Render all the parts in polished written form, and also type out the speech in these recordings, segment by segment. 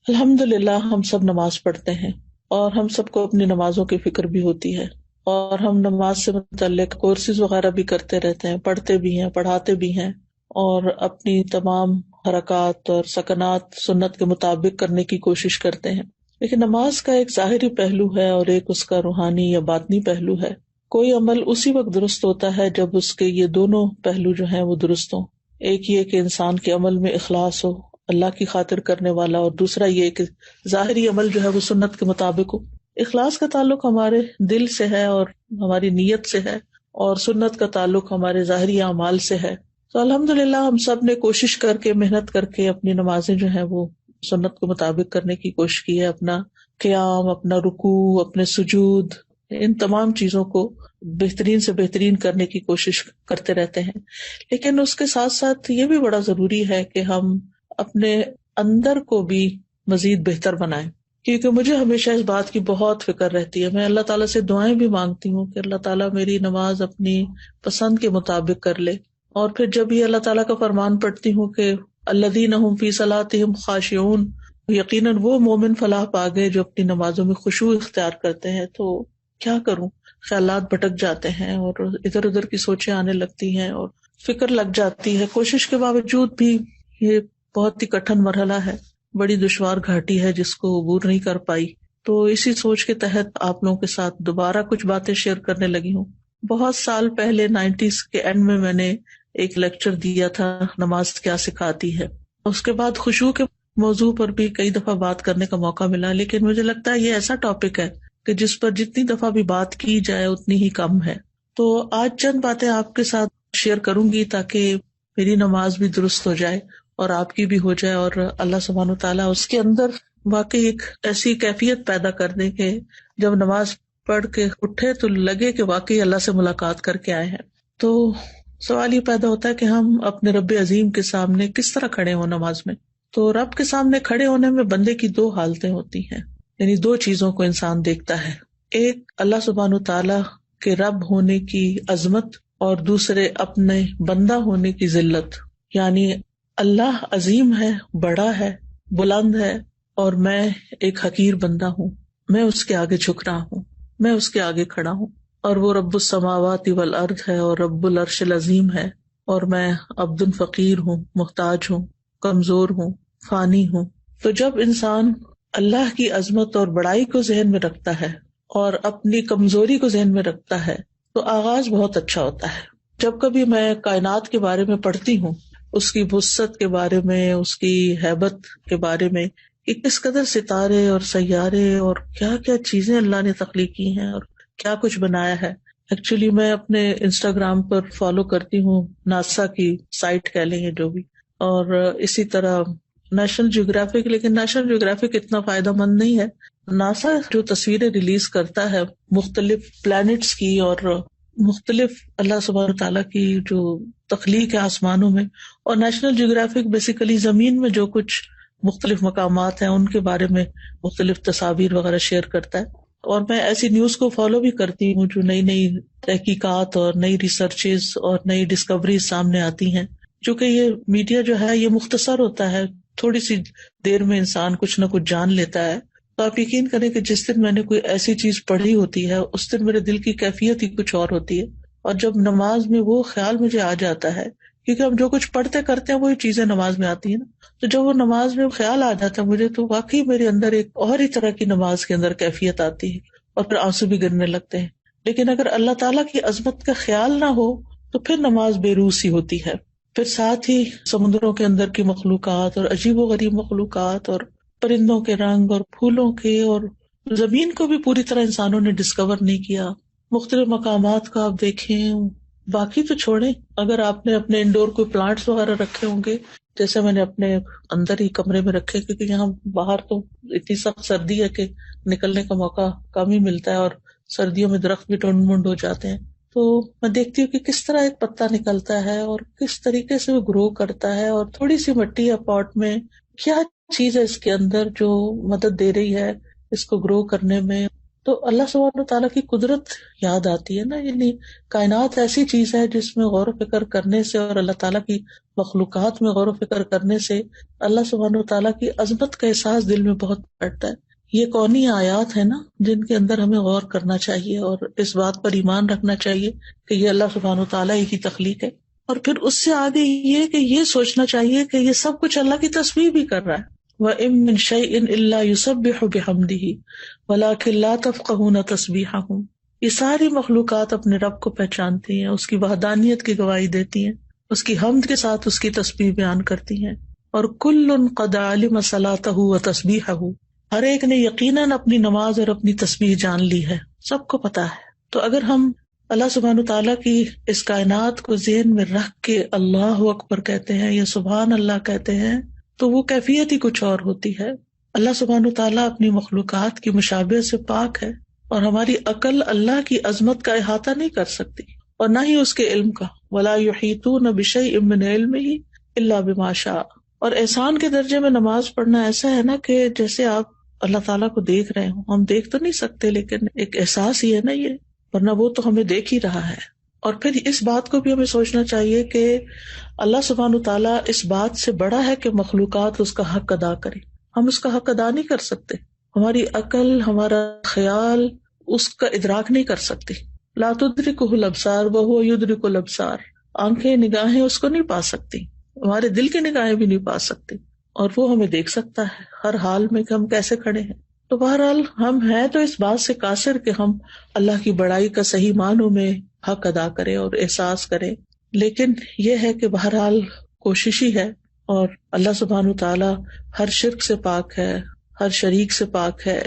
الحمدللہ ہم سب نماز پڑھتے ہیں، اور ہم سب کو اپنی نمازوں کی فکر بھی ہوتی ہے، اور ہم نماز سے متعلق کورسز وغیرہ بھی کرتے رہتے ہیں، پڑھتے بھی ہیں، پڑھاتے بھی ہیں، اور اپنی تمام حرکات اور سکنات سنت کے مطابق کرنے کی کوشش کرتے ہیں۔ لیکن نماز کا ایک ظاہری پہلو ہے اور ایک اس کا روحانی یا باطنی پہلو ہے۔ کوئی عمل اسی وقت درست ہوتا ہے جب اس کے یہ دونوں پہلو جو ہیں وہ درست ہوں۔ ایک یہ کہ انسان کے عمل میں اخلاص ہو، اللہ کی خاطر کرنے والا، اور دوسرا یہ کہ ظاہری عمل جو ہے وہ سنت کے مطابق ہو۔ اخلاص کا تعلق ہمارے دل سے ہے اور ہماری نیت سے ہے، اور سنت کا تعلق ہمارے ظاہری اعمال سے ہے۔ تو الحمدللہ ہم سب نے کوشش کر کے، محنت کر کے اپنی نمازیں جو ہیں وہ سنت کے مطابق کرنے کی کوشش کی ہے۔ اپنا قیام، اپنا رکوع، اپنے سجود، ان تمام چیزوں کو بہترین سے بہترین کرنے کی کوشش کرتے رہتے ہیں۔ لیکن اس کے ساتھ ساتھ یہ بھی بڑا ضروری ہے کہ ہم اپنے اندر کو بھی مزید بہتر بنائیں، کیونکہ مجھے ہمیشہ اس بات کی بہت فکر رہتی ہے۔ میں اللہ تعالیٰ سے دعائیں بھی مانگتی ہوں کہ اللہ تعالیٰ میری نماز اپنی پسند کے مطابق کر لے، اور پھر جب یہ اللہ تعالیٰ کا فرمان پڑھتی ہوں کہ الذین ھم فی صلاتہم خاشعون، یقیناً وہ مومن فلاح پا گئے جو اپنی نمازوں میں خشوع اختیار کرتے ہیں، تو کیا کروں، خیالات بھٹک جاتے ہیں اور ادھر ادھر کی سوچیں آنے لگتی ہیں اور فکر لگ جاتی ہے۔ کوشش کے باوجود بھی یہ بہت ہی کٹھن مرحلہ ہے، بڑی دشوار گھاٹی ہے جس کو عبور نہیں کر پائی۔ تو اسی سوچ کے تحت آپ لوگوں کے ساتھ دوبارہ کچھ باتیں شیئر کرنے لگی ہوں۔ بہت سال پہلے 90s کے اینڈ میں نے ایک لیکچر دیا تھا، نماز کیا سکھاتی ہے۔ اس کے بعد خشوع کے موضوع پر بھی کئی دفعہ بات کرنے کا موقع ملا، لیکن مجھے لگتا ہے یہ ایسا ٹاپک ہے کہ جس پر جتنی دفعہ بھی بات کی جائے اتنی ہی کم ہے۔ تو آج چند باتیں آپ کے ساتھ شیئر کروں گی تاکہ میری نماز بھی درست ہو جائے اور آپ کی بھی ہو جائے، اور اللہ سبحانہ وتعالیٰ اس کے اندر واقعی ایک ایسی کیفیت پیدا کر دے کہ جب نماز پڑھ کے اٹھے تو لگے کہ واقعی اللہ سے ملاقات کر کے آئے ہیں۔ تو سوال یہ پیدا ہوتا ہے کہ ہم اپنے رب عظیم کے سامنے کس طرح کھڑے ہوں نماز میں۔ تو رب کے سامنے کھڑے ہونے میں بندے کی دو حالتیں ہوتی ہیں، یعنی دو چیزوں کو انسان دیکھتا ہے، ایک اللہ سبحانہ تعالیٰ کے رب ہونے کی عظمت، اور دوسرے اپنے بندہ ہونے کی ذلت، یعنی اللہ عظیم ہے، بڑا ہے، بلند ہے، اور میں ایک حقیر بندہ ہوں، میں اس کے آگے جھک رہا ہوں، میں اس کے آگے کھڑا ہوں، اور وہ رب السماوات والارض ہے اور رب العرش العظیم ہے، اور میں عبد فقیر ہوں، محتاج ہوں، کمزور ہوں، فانی ہوں۔ تو جب انسان اللہ کی عظمت اور بڑائی کو ذہن میں رکھتا ہے اور اپنی کمزوری کو ذہن میں رکھتا ہے تو آغاز بہت اچھا ہوتا ہے۔ جب کبھی میں کائنات کے بارے میں پڑھتی ہوں، اس کی وسعت کے بارے میں، اس کی ہیبت کے بارے میں، کہ کس قدر ستارے اور سیارے اور کیا کیا چیزیں اللہ نے تخلیق کی ہیں اور کیا کچھ بنایا ہے۔ ایکچولی میں اپنے انسٹاگرام پر فالو کرتی ہوں ناسا کی سائٹ کہہ لیں گے جو بھی، اور اسی طرح نیشنل جیوگرافک، لیکن نیشنل جیوگرافک اتنا فائدہ مند نہیں ہے۔ ناسا جو تصویریں ریلیز کرتا ہے مختلف پلانٹس کی اور مختلف اللہ سبحانہ تعالیٰ کی جو تخلیق ہے آسمانوں میں، اور نیشنل جیوگرافک بیسیکلی زمین میں جو کچھ مختلف مقامات ہیں ان کے بارے میں مختلف تصاویر وغیرہ شیئر کرتا ہے۔ اور میں ایسی نیوز کو فالو بھی کرتی ہوں جو نئی نئی تحقیقات اور نئی ریسرچز اور نئی ڈسکوریز سامنے آتی ہیں۔ چونکہ یہ میڈیا جو ہے یہ مختصر ہوتا ہے، تھوڑی سی دیر میں انسان کچھ نہ کچھ جان لیتا ہے۔ تو آپ یقین کریں کہ جس دن میں نے کوئی ایسی چیز پڑھی ہوتی ہے اس دن میرے دل کی کیفیت ہی کچھ اور ہوتی ہے، اور جب نماز میں وہ خیال مجھے آ جاتا ہے، کیونکہ ہم جو کچھ پڑھتے کرتے ہیں وہی چیزیں نماز میں آتی ہیں نا، تو جب وہ نماز میں خیال آ جاتا ہے مجھے، تو واقعی میرے اندر ایک اور ہی طرح کی نماز کے اندر کیفیت آتی ہے، اور پھر آنسو بھی گرنے لگتے ہیں۔ لیکن اگر اللہ تعالیٰ کی عظمت کا خیال نہ ہو تو پھر نماز بے روح سی ہوتی ہے۔ پھر ساتھ ہی سمندروں کے اندر کی مخلوقات اور عجیب و غریب مخلوقات اور پرندوں کے رنگ اور پھولوں کے، اور زمین کو بھی پوری طرح انسانوں نے ڈسکور نہیں کیا، مختلف مقامات کا آپ دیکھیں۔ باقی تو چھوڑیں، اگر آپ نے اپنے انڈور کوئی پلانٹس وغیرہ رکھے ہوں گے، جیسے میں نے اپنے اندر ہی کمرے میں رکھے، کیونکہ یہاں باہر تو اتنی سخت سردی ہے کہ نکلنے کا موقع کم ہی ملتا ہے، اور سردیوں میں درخت بھی ٹنڈ منڈ ہو جاتے ہیں، تو میں دیکھتی ہوں کہ کس طرح ایک پتا نکلتا ہے اور کس طریقے سے وہ گرو کرتا ہے، اور تھوڑی سی مٹی ہے پاٹ میں، کیا چیز ہے اس کے اندر جو مدد دے رہی ہے اس کو گرو کرنے میں۔ تو اللہ سبحانہ تعالیٰ کی قدرت یاد آتی ہے نا. یعنی کائنات ایسی چیز ہے جس میں غور و فکر کرنے سے اور اللہ تعالیٰ کی مخلوقات میں غور و فکر کرنے سے اللہ سبحانہ تعالیٰ کی عظمت کا احساس دل میں بہت بڑھتا ہے. یہ کونی آیات ہے نا جن کے اندر ہمیں غور کرنا چاہیے اور اس بات پر ایمان رکھنا چاہیے کہ یہ اللہ سبحانہ تعالیٰ ہی کی تخلیق ہے. اور پھر اس سے آگے یہ کہ یہ سوچنا چاہیے کہ یہ سب کچھ اللہ کی تسبیح بھی کر رہا ہے. وَإِن مِّن شَيْءٍ إِلَّا يُسَبِّحُ بِحَمْدِهِ وَلَٰكِن لَّا تَفْقَهُونَ تَسْبِيحَهُمْ. یہ ساری مخلوقات اپنے رب کو پہچانتی ہیں، اس کی وحدانیت کی گواہی دیتی ہیں، اس کی حمد کے ساتھ اس کی تسبیح بیان کرتی ہیں. اور کُلٌّ قَدْ عَلِمَ صَلَاتَهُ وَتَسْبِيحَهُ، ہر ایک نے یقیناً اپنی نماز اور اپنی تسبیح جان لی ہے، سب کو پتا ہے. تو اگر ہم اللہ سبحانہ تعالیٰ کی اس کائنات کو ذہن میں رکھ کے اللہ اکبر کہتے ہیں یا سبحان اللہ کہتے ہیں تو وہ کیفیت ہی کچھ اور ہوتی ہے. اللہ سبحانہ تعالیٰ اپنی مخلوقات کی مشابہت سے پاک ہے اور ہماری عقل اللہ کی عظمت کا احاطہ نہیں کر سکتی اور نہ ہی اس کے علم کا. وَلَا يُحِيطُونَ بِشَيْءٍ مِّنْ عِلْمِهِ إِلَّا بِمَا شَاءَ. اور احسان کے درجے میں نماز پڑھنا ایسا ہے نا کہ جیسے آپ اللہ تعالیٰ کو دیکھ رہے ہوں. ہم دیکھ تو نہیں سکتے لیکن ایک احساس ہی ہے نا یہ، ورنہ وہ تو ہمیں دیکھ ہی رہا ہے. اور پھر اس بات کو بھی ہمیں سوچنا چاہیے کہ اللہ سبحانہ تعالیٰ اس بات سے بڑا ہے کہ مخلوقات اس کا حق ادا کرے. ہم اس کا حق ادا نہیں کر سکتے، ہماری عقل ہمارا خیال اس کا ادراک نہیں کر سکتی. لا تدرکہ الابصار وہو یدرک الابصار. آنکھیں نگاہیں اس کو نہیں پا سکتی، ہمارے دل کی نگاہیں بھی نہیں پا سکتی، اور وہ ہمیں دیکھ سکتا ہے ہر حال میں کہ ہم کیسے کھڑے ہیں. تو بہرحال ہم ہیں تو اس بات سے قاصر کہ ہم اللہ کی بڑائی کا صحیح معنوں میں حق ادا کریں اور احساس کریں. لیکن یہ ہے کہ بہرحال کوشش ہی ہے، اور اللہ سبحانہ تعالیٰ ہر شرک سے پاک ہے، ہر شریک سے پاک ہے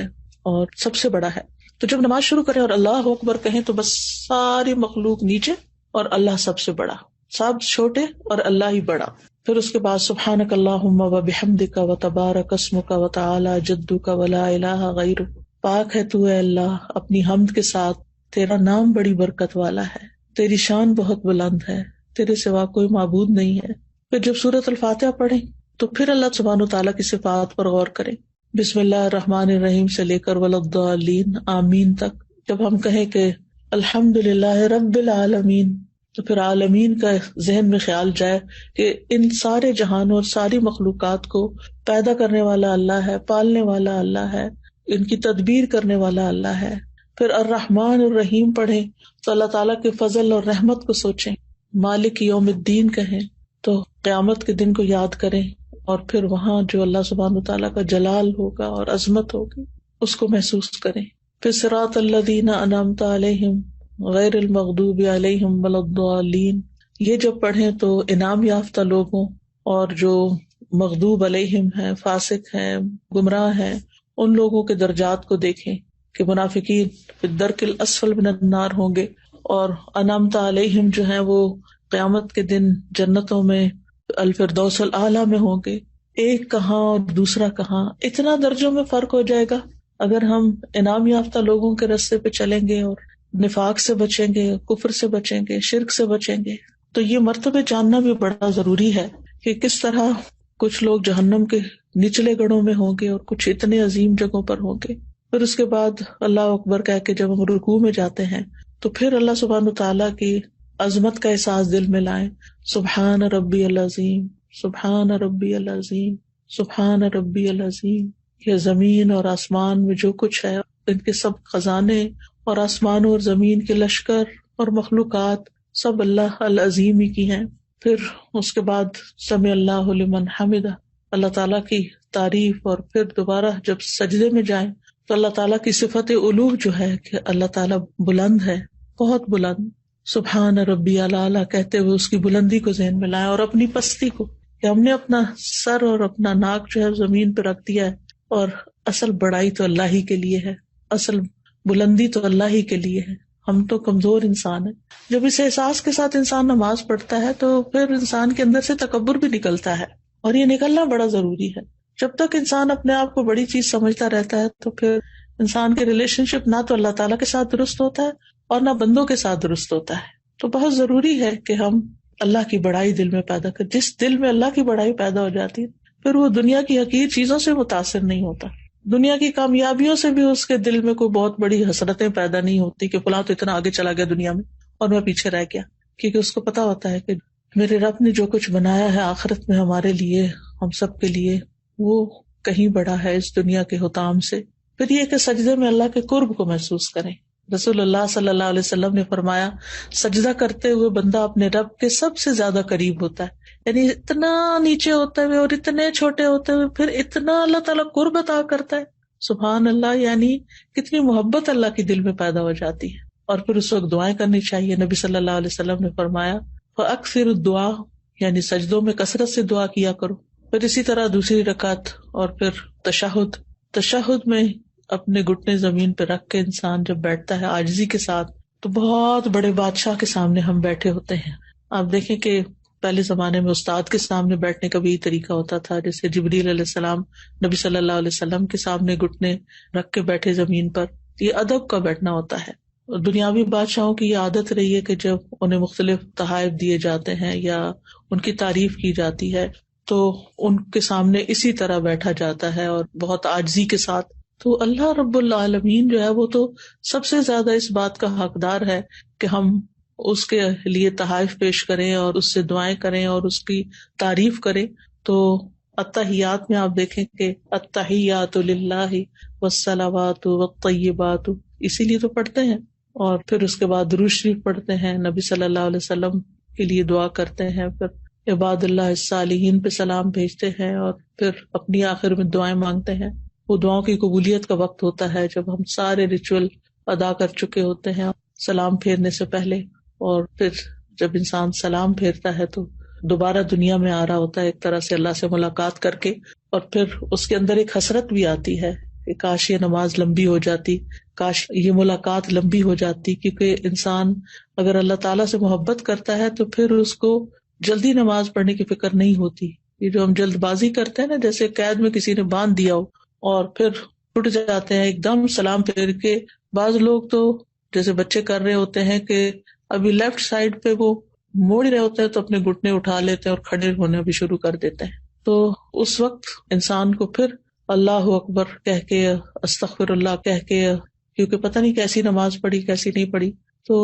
اور سب سے بڑا ہے. تو جب نماز شروع کریں اور اللہ اکبر کہیں تو بس ساری مخلوق نیچے اور اللہ سب سے بڑا، سب چھوٹے اور اللہ ہی بڑا. پھر اس کے بعد سبحانک اللہم وبحمدک وتبارک اسمک وتعالی جدک ولا الہ غیرک. پاک ہے تو اے اللہ اپنی حمد کے ساتھ، تیرا نام بڑی برکت والا ہے، تیری شان بہت بلند ہے، تیرے سوا کوئی معبود نہیں ہے. پھر جب سورۃ الفاتحہ پڑھیں تو پھر اللہ سبحانہ تعالیٰ کی صفات پر غور کریں. بسم اللہ الرحمن الرحیم سے لے کر وللضالین آمین تک. جب ہم کہیں کہ الحمدللہ رب العالمین تو پھر عالمین کا ذہن میں خیال جائے کہ ان سارے جہانوں اور ساری مخلوقات کو پیدا کرنے والا اللہ ہے، پالنے والا اللہ ہے، ان کی تدبیر کرنے والا اللہ ہے. پھر الرحمن الرحیم پڑھیں تو اللہ تعالیٰ کے فضل اور رحمت کو سوچیں. مالک یوم الدین کہیں تو قیامت کے دن کو یاد کریں، اور پھر وہاں جو اللہ سبحانہ تعالیٰ کا جلال ہوگا اور عظمت ہوگی اس کو محسوس کریں. پھر صراط الذین انعمت علیہم غیر المغضوب علیہم ولا الضالین، یہ جب پڑھیں تو انعام یافتہ لوگوں اور جو مغضوب علیہم ہیں، فاسق ہیں، گمراہ ہیں، ان لوگوں کے درجات کو دیکھیں کہ منافقین فی الدرک الاسفل من النار ہوں گے، اور انعمت علیہم جو ہیں وہ قیامت کے دن جنتوں میں الفردوس الاعلیٰ میں ہوں گے. ایک کہاں اور دوسرا کہاں، اتنا درجوں میں فرق ہو جائے گا اگر ہم انعام یافتہ لوگوں کے راستے پہ چلیں گے اور نفاق سے بچیں گے، کفر سے بچیں گے، شرک سے بچیں گے. تو یہ مرتبے جاننا بھی بڑا ضروری ہے کہ کس طرح کچھ لوگ جہنم کے نچلے گڑھوں میں ہوں گے اور کچھ اتنے عظیم جگہوں پر ہوں گے. پھر اس کے بعد اللہ اکبر کہہ کے جب ہم رکوع میں جاتے ہیں تو پھر اللہ سبحانہ تعالیٰ کی عظمت کا احساس دل میں لائیں. سبحان ربی العظیم، سبحان ربی العظیم، سبحان ربی العظیم. یہ زمین اور آسمان میں جو کچھ ہے، ان کے سب خزانے اور آسمان اور زمین کے لشکر اور مخلوقات سب اللہ العظیم ہی کی ہیں. پھر اس کے بعد سمع اللہ لمن حمدہ، اللہ تعالیٰ کی تعریف. اور پھر دوبارہ جب سجدے میں جائیں تو اللہ تعالیٰ کی صفت علو جو ہے کہ اللہ تعالیٰ بلند ہے، بہت بلند. سبحان ربی الاعلیٰ کہتے ہوئے اس کی بلندی کو ذہن میں لائیں اور اپنی پستی کو کہ ہم نے اپنا سر اور اپنا ناک جو ہے زمین پہ رکھ دیا ہے، اور اصل بڑائی تو اللہ ہی کے لیے ہے، اصل بلندی تو اللہ ہی کے لیے ہے، ہم تو کمزور انسان ہیں. جب اس احساس کے ساتھ انسان نماز پڑھتا ہے تو پھر انسان کے اندر سے تکبر بھی نکلتا ہے، اور یہ نکلنا بڑا ضروری ہے. جب تک انسان اپنے آپ کو بڑی چیز سمجھتا رہتا ہے تو پھر انسان کے ریلیشن شپ نہ تو اللہ تعالیٰ کے ساتھ درست ہوتا ہے اور نہ بندوں کے ساتھ درست ہوتا ہے. تو بہت ضروری ہے کہ ہم اللہ کی بڑائی دل میں پیدا کریں. جس دل میں اللہ کی بڑائی پیدا ہو جاتی ہے پھر وہ دنیا کی حقیر چیزوں سے متاثر نہیں ہوتا. دنیا کی کامیابیوں سے بھی اس کے دل میں کوئی بہت بڑی حسرتیں پیدا نہیں ہوتی کہ فلاں تو اتنا آگے چلا گیا دنیا میں اور میں پیچھے رہ گیا، کیونکہ اس کو پتا ہوتا ہے کہ میرے رب نے جو کچھ بنایا ہے آخرت میں ہمارے لیے، ہم سب کے لیے، وہ کہیں بڑا ہے اس دنیا کے حطام سے۔ پھر یہ کہ سجدے میں اللہ کے قرب کو محسوس کریں۔ رسول اللہ صلی اللہ علیہ وسلم نے فرمایا، سجدہ کرتے ہوئے بندہ اپنے رب کے سب سے زیادہ قریب ہوتا ہے، یعنی اتنا نیچے ہوتے ہوئے اور اتنے چھوٹے ہوتے ہوئے پھر اتنا اللہ تعالیٰ قرب عطا کرتا ہے۔ سبحان اللہ، یعنی کتنی محبت اللہ کے دل میں پیدا ہو جاتی ہے۔ اور پھر اس وقت دعائیں کرنی چاہیے۔ نبی صلی اللہ علیہ وسلم نے فرمایا، فَأَكْثِرُ الدُّعَاء، یعنی سجدوں میں کثرت سے دعا کیا کرو۔ پھر اسی طرح دوسری رکعت اور پھر تشہد میں اپنے گھٹنے زمین پہ رکھ کے انسان جب بیٹھتا ہے عاجزی کے ساتھ، تو بہت بڑے بادشاہ کے سامنے ہم بیٹھے ہوتے ہیں۔ آپ دیکھیں کہ پہلے زمانے میں استاد کے سامنے بیٹھنے کا بھی یہی طریقہ ہوتا تھا، جیسے جبریل علیہ السلام نبی صلی اللہ علیہ وسلم کے سامنے گھٹنے رکھ کے بیٹھے زمین پر، یہ ادب کا بیٹھنا ہوتا ہے۔ اور دنیاوی بادشاہوں کی یہ عادت رہی ہے کہ جب انہیں مختلف تحائف دیے جاتے ہیں یا ان کی تعریف کی جاتی ہے تو ان کے سامنے اسی طرح بیٹھا جاتا ہے اور بہت عاجزی کے ساتھ۔ تو اللہ رب العالمین جو ہے وہ تو سب سے زیادہ اس بات کا حقدار ہے کہ ہم اس کے لیے تحائف پیش کریں اور اس سے دعائیں کریں اور اس کی تعریف کریں۔ تو التحیات میں آپ دیکھیں کہ التحیات للہ والصلوات والطیبات، اسی لیے تو پڑھتے ہیں۔ اور پھر اس کے بعد درود شریف پڑھتے ہیں، نبی صلی اللہ علیہ وسلم کے لیے دعا کرتے ہیں، پھر عباد اللہ الصالحین پہ سلام بھیجتے ہیں اور پھر اپنی آخر میں دعائیں مانگتے ہیں۔ وہ دعاؤں کی قبولیت کا وقت ہوتا ہے جب ہم سارے ریچول ادا کر چکے ہوتے ہیں سلام پھیرنے سے پہلے، اور پھر جب انسان سلام پھیرتا ہے تو دوبارہ دنیا میں آ رہا ہوتا ہے ایک طرح سے اللہ سے ملاقات کر کے، اور پھر اس کے اندر ایک حسرت بھی آتی ہے کہ کاش یہ نماز لمبی ہو جاتی، کاش یہ ملاقات لمبی ہو جاتی، کیونکہ انسان اگر اللہ تعالیٰ سے محبت کرتا ہے تو پھر اس کو جلدی نماز پڑھنے کی فکر نہیں ہوتی۔ یہ جو ہم جلد بازی کرتے ہیں نا، جیسے قید میں کسی نے باندھ دیا ہو اور پھر اٹھ جاتے ہیں ایک دم سلام پھیر کے، بعض لوگ تو جیسے بچے کر رہے ہوتے ہیں کہ ابھی لیفٹ سائڈ پہ وہ موڑ رہے ہوتے ہیں تو اپنے گھٹنے اٹھا لیتے ہیں اور کھڑے ہونا بھی شروع کر دیتے ہیں۔ تو اس وقت انسان کو پھر اللہ اکبر کہہ کے، استغفر اللہ کہہ کے، کیونکہ پتہ نہیں کیسی نماز پڑھی کیسی نہیں پڑھی، تو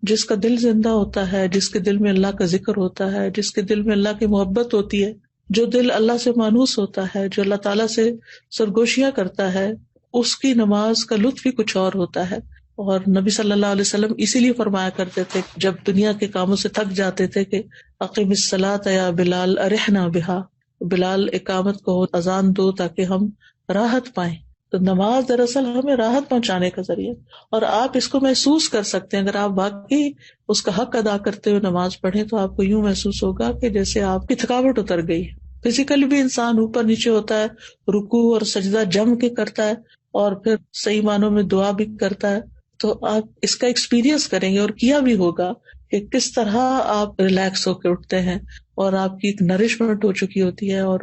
جس کا دل زندہ ہوتا ہے، جس کے دل میں اللہ کا ذکر ہوتا ہے، جس کے دل میں اللہ کی محبت ہوتی ہے، جو دل اللہ سے مانوس ہوتا ہے، جو اللہ تعالیٰ سے سرگوشیاں کرتا ہے، اس کی نماز کا لطف ہی کچھ اور ہوتا ہے۔ اور نبی صلی اللہ علیہ وسلم اسی لیے فرمایا کرتے تھے جب دنیا کے کاموں سے تھک جاتے تھے کہ اقیم الصلاۃ یا بلال ارحنا بہا، بلال اقامت کو اذان دو تاکہ ہم راحت پائیں۔ تو نماز دراصل ہمیں راحت پہنچانے کا ذریعہ، اور آپ اس کو محسوس کر سکتے ہیں اگر آپ واقعی اس کا حق ادا کرتے ہوئے نماز پڑھیں تو آپ کو یوں محسوس ہوگا کہ جیسے آپ کی تھکاوٹ اتر گئی۔ فزیکلی بھی انسان اوپر نیچے ہوتا ہے، رکوع اور سجدہ جم کے کرتا ہے اور پھر صحیح معنوں میں دعا بھی کرتا ہے۔ تو آپ اس کا ایکسپیرینس کریں گے اور کیا بھی ہوگا کہ کس طرح آپ ریلیکس ہو کے اٹھتے ہیں اور آپ کی ایک نرشمنٹ ہو چکی ہوتی ہے، اور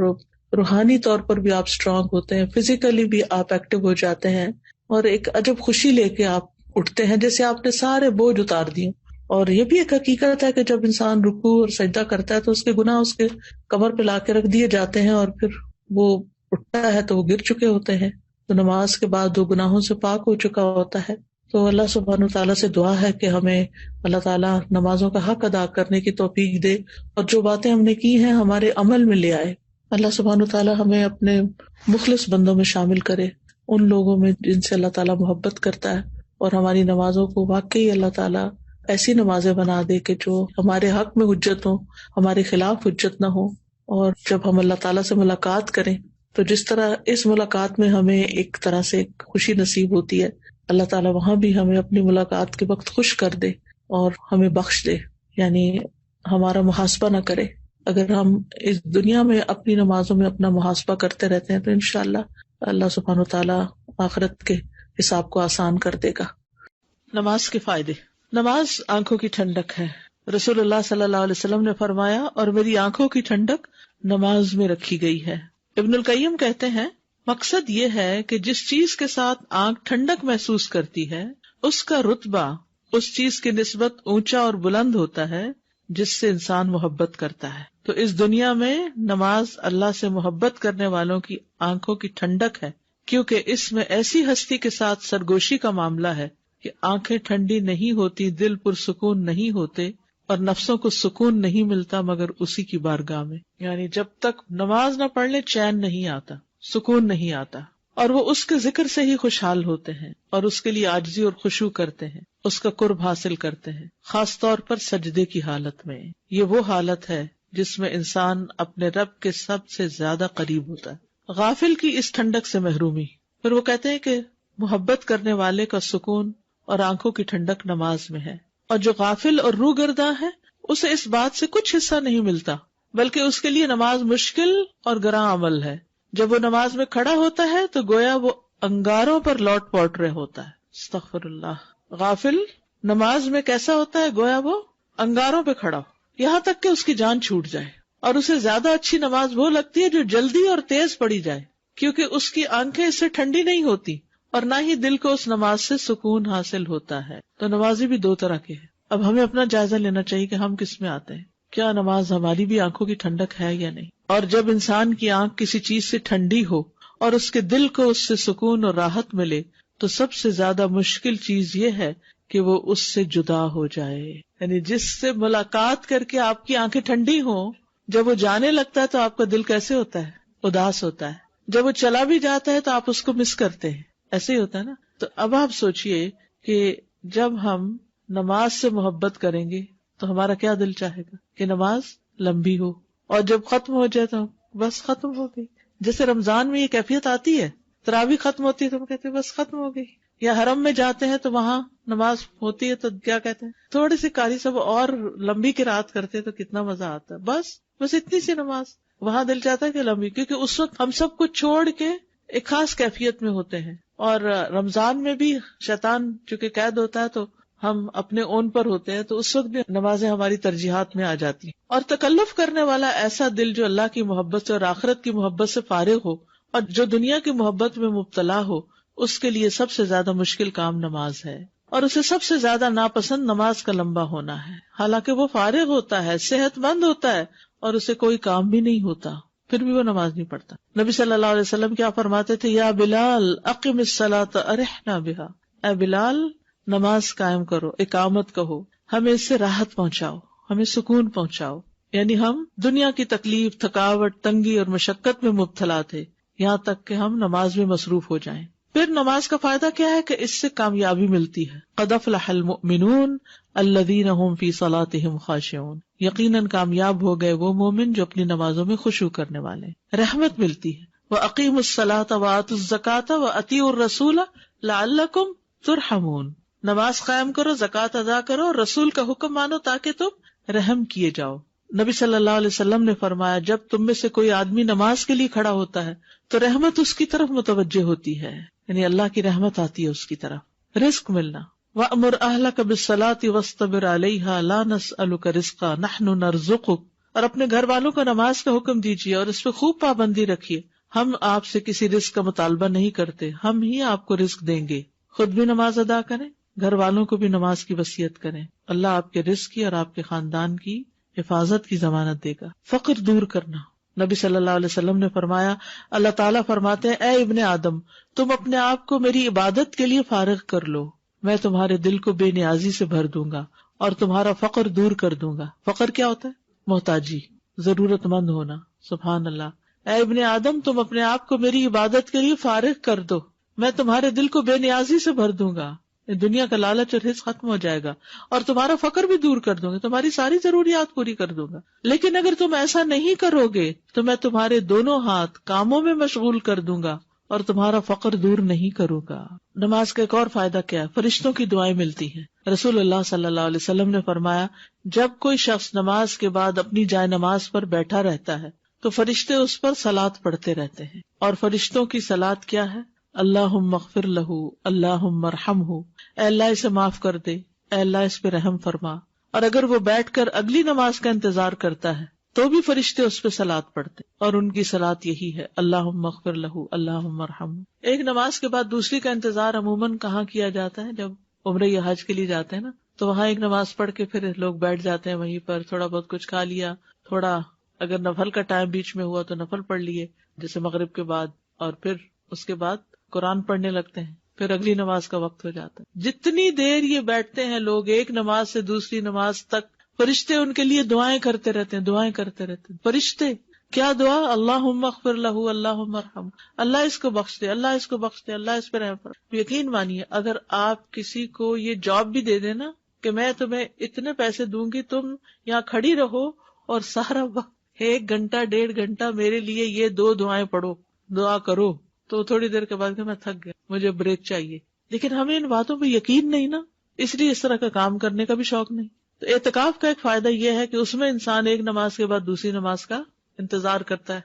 روحانی طور پر بھی آپ اسٹرانگ ہوتے ہیں، فزیکلی بھی آپ ایکٹیو ہو جاتے ہیں، اور ایک عجب خوشی لے کے آپ اٹھتے ہیں جیسے آپ نے سارے بوجھ اتار دیے۔ اور یہ بھی ایک حقیقت ہے کہ جب انسان رکوع اور سجدہ کرتا ہے تو اس کے گناہ اس کے کمر پہ لا کے رکھ دیے جاتے ہیں، اور پھر وہ اٹھتا ہے تو وہ گر چکے ہوتے ہیں، تو نماز کے بعد وہ گناہوں سے پاک ہو چکا ہوتا ہے۔ تو اللہ سبحانہ تعالیٰ سے دعا ہے کہ ہمیں اللہ تعالیٰ نمازوں کا حق ادا کرنے کی توفیق دے، اور جو باتیں ہم نے کی ہیں ہمارے عمل میں لے آئے۔ اللہ سبحانہ تعالیٰ ہمیں اپنے مخلص بندوں میں شامل کرے، ان لوگوں میں جن سے اللہ تعالیٰ محبت کرتا ہے، اور ہماری نمازوں کو واقعی اللہ تعالیٰ ایسی نمازیں بنا دے کہ جو ہمارے حق میں حجت ہوں، ہمارے خلاف حجت نہ ہو۔ اور جب ہم اللہ تعالیٰ سے ملاقات کریں تو جس طرح اس ملاقات میں ہمیں ایک طرح سے خوشی نصیب ہوتی ہے، اللہ تعالیٰ وہاں بھی ہمیں اپنی ملاقات کے وقت خوش کر دے اور ہمیں بخش دے، یعنی ہمارا محاسبہ نہ کرے۔ اگر ہم اس دنیا میں اپنی نمازوں میں اپنا محاسبہ کرتے رہتے ہیں تو انشاءاللہ اللہ سبحانہ تعالیٰ آخرت کے حساب کو آسان کر دے گا۔ نماز کے فائدے۔ نماز آنکھوں کی ٹھنڈک ہے۔ رسول اللہ صلی اللہ علیہ وسلم نے فرمایا، اور میری آنکھوں کی ٹھنڈک نماز میں رکھی گئی ہے۔ ابن القیم کہتے ہیں مقصد یہ ہے کہ جس چیز کے ساتھ آنکھ ٹھنڈک محسوس کرتی ہے اس کا رتبہ اس چیز کی نسبت اونچا اور بلند ہوتا ہے جس سے انسان محبت کرتا ہے۔ تو اس دنیا میں نماز اللہ سے محبت کرنے والوں کی آنکھوں کی ٹھنڈک ہے۔ کیونکہ اس میں ایسی ہستی کے ساتھ سرگوشی کا معاملہ ہے کہ آنکھیں ٹھنڈی نہیں ہوتی، دل پرسکون نہیں ہوتے، اور نفسوں کو سکون نہیں ملتا مگر اسی کی بارگاہ میں. یعنی جب تک نماز نہ پڑھ لے چین نہیں آتا، سکون نہیں آتا، اور وہ اس کے ذکر سے ہی خوشحال ہوتے ہیں اور اس کے لیے عاجزی اور خشوع کرتے ہیں، اس کا قرب حاصل کرتے ہیں، خاص طور پر سجدے کی حالت میں. یہ وہ حالت ہے جس میں انسان اپنے رب کے سب سے زیادہ قریب ہوتا ہے. غافل کی اس ٹھنڈک سے محرومی. پھر وہ کہتے ہیں کہ محبت کرنے والے کا سکون اور آنکھوں کی ٹھنڈک نماز میں ہے، اور جو غافل اور روگرداں ہے اسے اس بات سے کچھ حصہ نہیں ملتا، بلکہ اس کے لیے نماز مشکل اور گراں عمل ہے. جب وہ نماز میں کھڑا ہوتا ہے تو گویا وہ انگاروں پر لوٹ پوٹ رہے ہوتا ہے. استغفر اللہ. غافل نماز میں کیسا ہوتا ہے؟ گویا وہ انگاروں پہ کھڑا ہو، یہاں تک کہ اس کی جان چھوٹ جائے، اور اسے زیادہ اچھی نماز وہ لگتی ہے جو جلدی اور تیز پڑھی جائے، کیونکہ اس کی آنکھیں اس سے ٹھنڈی نہیں ہوتی اور نہ ہی دل کو اس نماز سے سکون حاصل ہوتا ہے. تو نمازی بھی دو طرح کے ہیں. اب ہمیں اپنا جائزہ لینا چاہیے کہ ہم کس میں آتے ہیں. کیا نماز ہماری بھی آنکھوں کی ٹھنڈک ہے یا نہیں؟ اور جب انسان کی آنکھ کسی چیز سے ٹھنڈی ہو اور اس کے دل کو اس سے سکون اور راحت ملے تو سب سے زیادہ مشکل چیز یہ ہے کہ وہ اس سے جدا ہو جائے. یعنی جس سے ملاقات کر کے آپ کی آنکھیں ٹھنڈی ہوں، جب وہ جانے لگتا ہے تو آپ کا دل کیسے ہوتا ہے؟ اداس ہوتا ہے. جب وہ چلا بھی جاتا ہے تو آپ اس کو مس کرتے ہیں. ایسے ہی ہوتا ہے نا. تو اب آپ سوچئے کہ جب ہم نماز سے محبت کریں گے تو ہمارا کیا دل چاہے گا کہ نماز لمبی ہو، اور جب ختم ہو جائے تو بس ختم ہو گئی. جیسے رمضان میں یہ کیفیت آتی ہے، تراویح ختم ہوتی ہے تو ہم کہتے ہیں بس ختم ہو گئی. یا حرم میں جاتے ہیں تو وہاں نماز ہوتی ہے تو کیا کہتے ہیں، تھوڑی سی قاری صاحب اور لمبی قرات کرتے ہیں تو کتنا مزہ آتا ہے. بس اتنی سی نماز. وہاں دل چاہتا ہے کہ لمبی، کیونکہ اس وقت ہم سب کچھ چھوڑ کے ایک خاص کیفیت میں ہوتے ہیں. اور رمضان میں بھی شیطان چونکہ قید ہوتا ہے تو ہم اپنے اون پر ہوتے ہیں، تو اس وقت بھی نمازیں ہماری ترجیحات میں آ جاتی ہیں. اور تکلف کرنے والا ایسا دل جو اللہ کی محبت سے اور آخرت کی محبت سے فارغ ہو اور جو دنیا کی محبت میں مبتلا ہو، اس کے لیے سب سے زیادہ مشکل کام نماز ہے، اور اسے سب سے زیادہ ناپسند نماز کا لمبا ہونا ہے. حالانکہ وہ فارغ ہوتا ہے، صحت مند ہوتا ہے، اور اسے کوئی کام بھی نہیں ہوتا، پھر بھی وہ نماز نہیں پڑھتا. نبی صلی اللہ علیہ وسلم کیا فرماتے تھے؟ یا بلال اقم الصلاۃ ارحنا بہا. اے بلال نماز قائم کرو، اقامت کہو، ہمیں اس سے راحت پہنچاؤ، ہمیں سکون پہنچاؤ. یعنی ہم دنیا کی تکلیف، تھکاوٹ، تنگی اور مشقت میں مبتلا تھے، یہاں تک کہ ہم نماز میں مصروف ہو جائیں. پھر نماز کا فائدہ کیا ہے کہ اس سے کامیابی ملتی ہے. قد افلح المؤمنون الذین هم فی صلاتهم خاشعون. یقیناً کامیاب ہو گئے وہ مومن جو اپنی نمازوں میں خشوع کرنے والے ہیں. رحمت ملتی ہے. وَأَقِيمُوا الصَّلَاةَ وَآتُوا الزَّكَاةَ وَأَطِيعُوا الرَّسُولَ لَعَلَّكُمْ تُرْحَمُونَ. نماز قائم کرو، زکوٰۃ ادا کرو، اور رسول کا حکم مانو تاکہ تم رحم کیے جاؤ. نبی صلی اللہ علیہ وسلم نے فرمایا جب تم میں سے کوئی آدمی نماز کے لیے کھڑا ہوتا ہے تو رحمت اس کی طرف متوجہ ہوتی ہے، یعنی اللہ کی رحمت آتی ہے اس کی طرف. رزق ملنا. وَأْمُرْ أَهْلَكَ بِالصَّلَاةِ وَاصْطَبِرْ عَلَيْهَا لَا نَسْأَلُكَ رِزْقًا نَحْنُ نَرْزُقُكَ. اور اپنے گھر والوں کو نماز کا حکم دیجیے اور اس پہ خوب پابندی رکھیے. ہم آپ سے کسی رزق کا مطالبہ نہیں کرتے، ہم ہی آپ کو رزق دیں گے. خود بھی نماز ادا کریں، گھر والوں کو بھی نماز کی وصیت کریں. اللہ آپ کے رزق کی اور آپ کے خاندان کی حفاظت کی ضمانت دے گا. فقر دور کرنا. نبی صلی اللہ علیہ وسلم نے فرمایا اللہ تعالیٰ فرماتے ہیں اے ابن آدم تم اپنے آپ کو میری عبادت کے لیے فارغ کر لو، میں تمہارے دل کو بے نیازی سے بھر دوں گا اور تمہارا فقر دور کر دوں گا. فقر کیا ہوتا ہے؟ محتاجی، ضرورت مند ہونا. سبحان اللہ. اے ابن آدم تم اپنے آپ کو میری عبادت کے لیے فارغ کر دو، میں تمہارے دل کو بے نیازی سے بھر دوں گا. دنیا کا لالچ اور حرص ختم ہو جائے گا اور تمہارا فقر بھی دور کر دوں گا، تمہاری ساری ضروریات پوری کر دوں گا. لیکن اگر تم ایسا نہیں کرو گے تو میں تمہارے دونوں ہاتھ کاموں میں مشغول کر دوں گا اور تمہارا فقر دور نہیں کروں گا. نماز کا ایک اور فائدہ کیا ہے؟ فرشتوں کی دعائیں ملتی ہیں. رسول اللہ صلی اللہ علیہ وسلم نے فرمایا جب کوئی شخص نماز کے بعد اپنی جائے نماز پر بیٹھا رہتا ہے تو فرشتے اس پر صلاۃ پڑھتے رہتے ہیں. اور فرشتوں کی صلاۃ کیا ہے؟ اللہم اغفر لہ، اللہم ارحمہ، اے اللہ اسے معاف کر دے، اے اللہ اس پہ رحم فرما. اور اگر وہ بیٹھ کر اگلی نماز کا انتظار کرتا ہے تو بھی فرشتے اس پہ صلاۃ پڑھتے، اور ان کی صلاۃ یہی ہے اللہم اغفر لہ، اللہم ارحمہ. ایک نماز کے بعد دوسری کا انتظار عموماً کہاں کیا جاتا ہے؟ جب عمرہ یا حج کے لیے جاتے ہیں نا تو وہاں ایک نماز پڑھ کے پھر لوگ بیٹھ جاتے ہیں وہیں پر، تھوڑا بہت کچھ کھا لیا، تھوڑا اگر نفل کا ٹائم بیچ میں ہوا تو نفل پڑھ لیے جیسے مغرب کے بعد، اور پھر اس کے بعد قرآن پڑھنے لگتے ہیں، پھر اگلی نماز کا وقت ہو جاتا ہے. جتنی دیر یہ بیٹھتے ہیں لوگ ایک نماز سے دوسری نماز تک، فرشتے ان کے لیے دعائیں کرتے رہتے ہیں، دعائیں کرتے رہتے ہیں. فرشتے کیا دعا؟ اللہم اغفر لہ، اللہم ارحم، اللہ اس کو بخش دے، اللہ اس کو بخش دے، اللہ اس پہ رحم فرما. یقین مانیے اگر آپ کسی کو یہ جاب بھی دے دیں نا کہ میں تمہیں اتنے پیسے دوں گی، تم یہاں کھڑی رہو اور سارا وقت 1 گھنٹہ 1.5 گھنٹہ میرے لیے یہ 2 دعائیں پڑھو، دعا کرو، تو تھوڑی دیر کے بعد کہ میں تھک گیا، مجھے بریک چاہیے. لیکن ہمیں ان باتوں پہ یقین نہیں نا، اس لیے اس طرح کا کام کرنے کا بھی شوق نہیں. تو اعتکاف کا ایک فائدہ یہ ہے کہ اس میں انسان ایک نماز کے بعد دوسری نماز کا انتظار کرتا ہے.